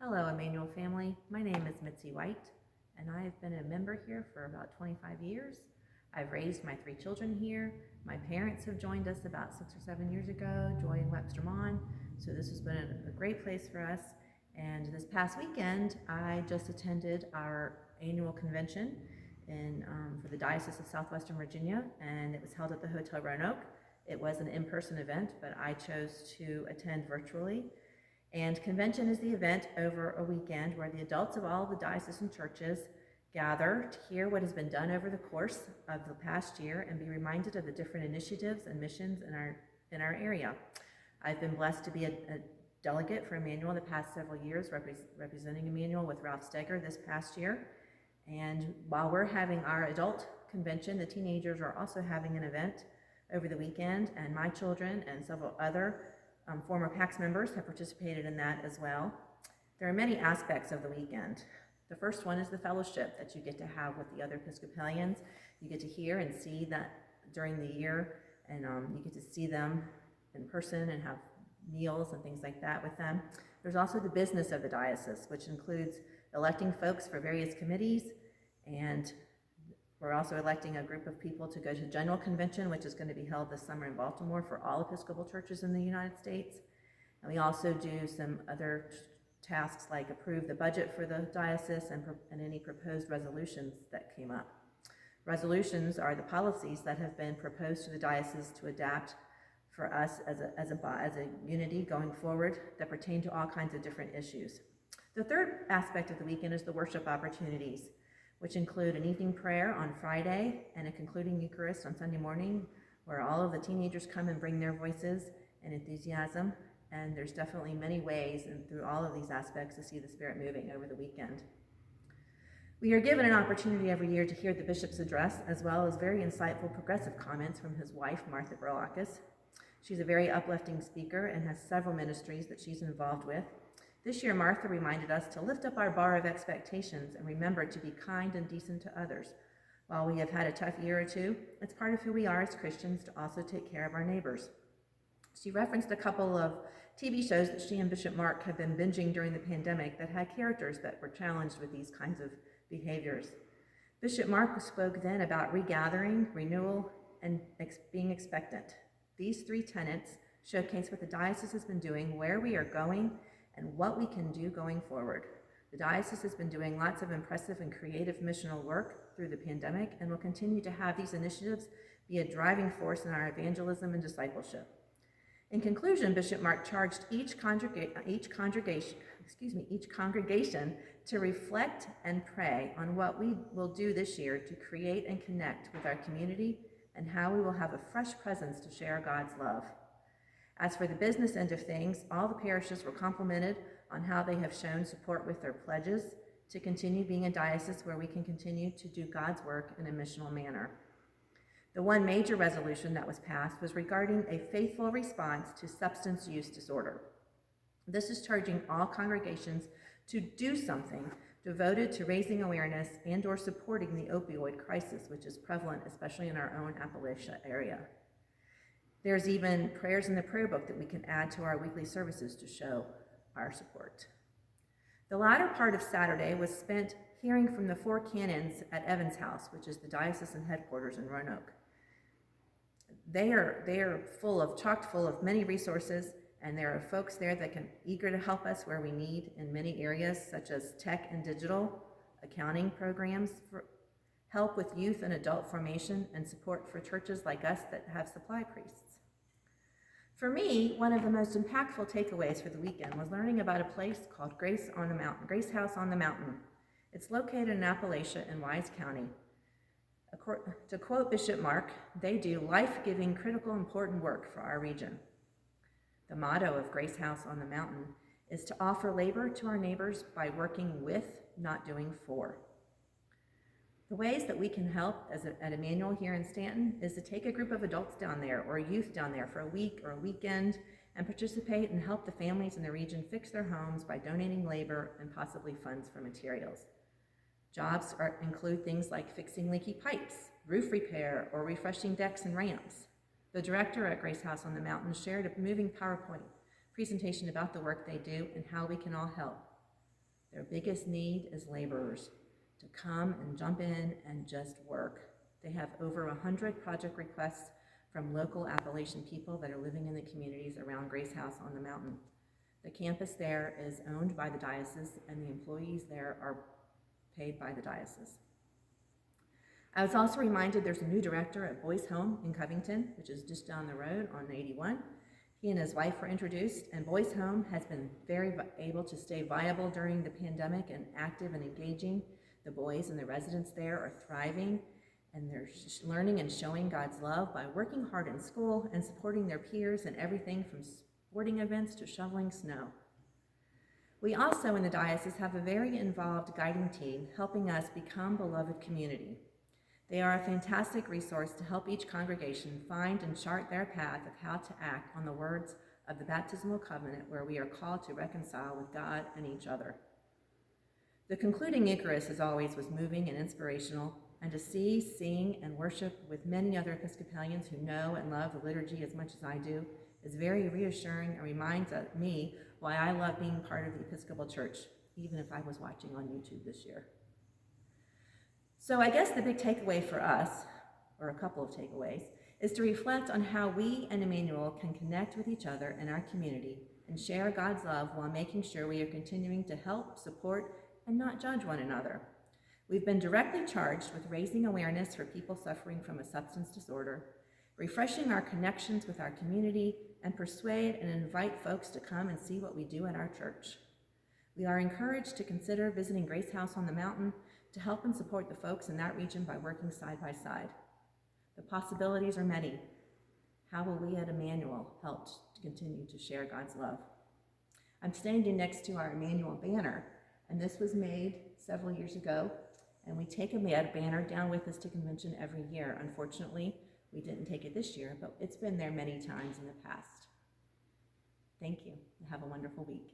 Hello, Emmanuel family. My name is Mitzi White, and I have been a member here for about 25 years. I've raised my 3 children here. My parents have joined us about 6 or 7 years ago, Joy and Webster Mon. So this has been a great place for us. And this past weekend, I just attended our annual convention for the Diocese of Southwestern Virginia, and it was held at the Hotel Roanoke. It was an in-person event, but I chose to attend virtually. And convention is the event over a weekend where the adults of all the diocesan churches gather to hear what has been done over the course of the past year and be reminded of the different initiatives and missions in our area. I've been blessed to be a delegate for Emmanuel the past several years, representing Emmanuel with Ralph Steger this past year. And while we're having our adult convention, the teenagers are also having an event over the weekend, and my children and several other former PAX members have participated in that as well. There are many aspects of the weekend. The first one is the fellowship that you get to have with the other Episcopalians. You get to hear and see that during the year, and you get to see them in person and have meals and things like that with them. There's also the business of the diocese, which includes electing folks for various committees, and we're also electing a group of people to go to General Convention, which is going to be held this summer in Baltimore for all Episcopal churches in the United States. And we also do some other tasks like approve the budget for the diocese and any proposed resolutions that came up. Resolutions are the policies that have been proposed to the diocese to adapt for us as a unity going forward that pertain to all kinds of different issues. The third aspect of the weekend is the worship opportunities, which include an evening prayer on Friday and a concluding Eucharist on Sunday morning, where all of the teenagers come and bring their voices and enthusiasm. And there's definitely many ways and through all of these aspects to see the Spirit moving over the weekend. We are given an opportunity every year to hear the bishop's address, as well as very insightful progressive comments from his wife, Martha Berlakis. She's a very uplifting speaker and has several ministries that she's involved with. This year, Martha reminded us to lift up our bar of expectations and remember to be kind and decent to others. While we have had a tough year or two, it's part of who we are as Christians to also take care of our neighbors. She referenced a couple of TV shows that she and Bishop Mark have been binging during the pandemic that had characters that were challenged with these kinds of behaviors. Bishop Mark spoke then about regathering, renewal, and being expectant. These 3 tenets showcase what the diocese has been doing, where we are going, and what we can do going forward. The diocese has been doing lots of impressive and creative missional work through the pandemic and will continue to have these initiatives be a driving force in our evangelism and discipleship. In conclusion, Bishop Mark charged each congregation to reflect and pray on what we will do this year to create and connect with our community and how we will have a fresh presence to share God's love. As for the business end of things, all the parishes were complimented on how they have shown support with their pledges to continue being a diocese where we can continue to do God's work in a missional manner. The one major resolution that was passed was regarding a faithful response to substance use disorder. This is charging all congregations to do something devoted to raising awareness and/or supporting the opioid crisis, which is prevalent especially in our own Appalachia area. There's even prayers in the prayer book that we can add to our weekly services to show our support. The latter part of Saturday was spent hearing from the 4 canons at Evans House, which is the diocesan headquarters in Roanoke. They are chock full of many resources, and there are folks there that can eager to help us where we need in many areas, such as tech and digital, accounting programs, for help with youth and adult formation, and support for churches like us that have supply priests. For me, one of the most impactful takeaways for the weekend was learning about a place called Grace House on the Mountain. It's located in Appalachia in Wise County. To quote Bishop Mark, they do life-giving, critical, important work for our region. The motto of Grace House on the Mountain is to offer labor to our neighbors by working with, not doing for. The ways that we can help at Emmanuel here in Stanton is to take a group of adults down there or youth down there for a week or a weekend and participate and help the families in the region fix their homes by donating labor and possibly funds for materials. Jobs include things like fixing leaky pipes, roof repair, or refreshing decks and ramps. The director at Grace House on the Mountain shared a moving PowerPoint presentation about the work they do and how we can all help. Their biggest need is laborers to come and jump in and just work. They have over 100 project requests from local Appalachian people that are living in the communities around Grace House on the mountain. The campus there is owned by the diocese, and the employees there are paid by the diocese. I was also reminded there's a new director at Boys Home in Covington, which is just down the road on 81. He and his wife were introduced, and Boys Home has been very able to stay viable during the pandemic and active and engaging. The boys and the residents there are thriving, and they're learning and showing God's love by working hard in school and supporting their peers in everything from sporting events to shoveling snow. We also in the diocese have a very involved guiding team helping us become beloved community. They are a fantastic resource to help each congregation find and chart their path of how to act on the words of the baptismal covenant where we are called to reconcile with God and each other. The concluding Eucharist, as always, was moving and inspirational, and to see, sing, and worship with many other Episcopalians who know and love the liturgy as much as I do is very reassuring and reminds me why I love being part of the Episcopal Church, even if I was watching on YouTube this year. So I guess the big takeaway for us, or a couple of takeaways, is to reflect on how we and Emmanuel can connect with each other in our community and share God's love while making sure we are continuing to help, support, and not judge one another. We've been directly charged with raising awareness for people suffering from a substance disorder, refreshing our connections with our community, and persuade and invite folks to come and see what we do at our church. We are encouraged to consider visiting Grace House on the mountain to help and support the folks in that region by working side by side. The possibilities are many. How will we at Emmanuel help to continue to share God's love? I'm standing next to our Emmanuel banner, and this was made several years ago, and we take a banner down with us to convention every year. Unfortunately, we didn't take it this year, but it's been there many times in the past. Thank you, and have a wonderful week.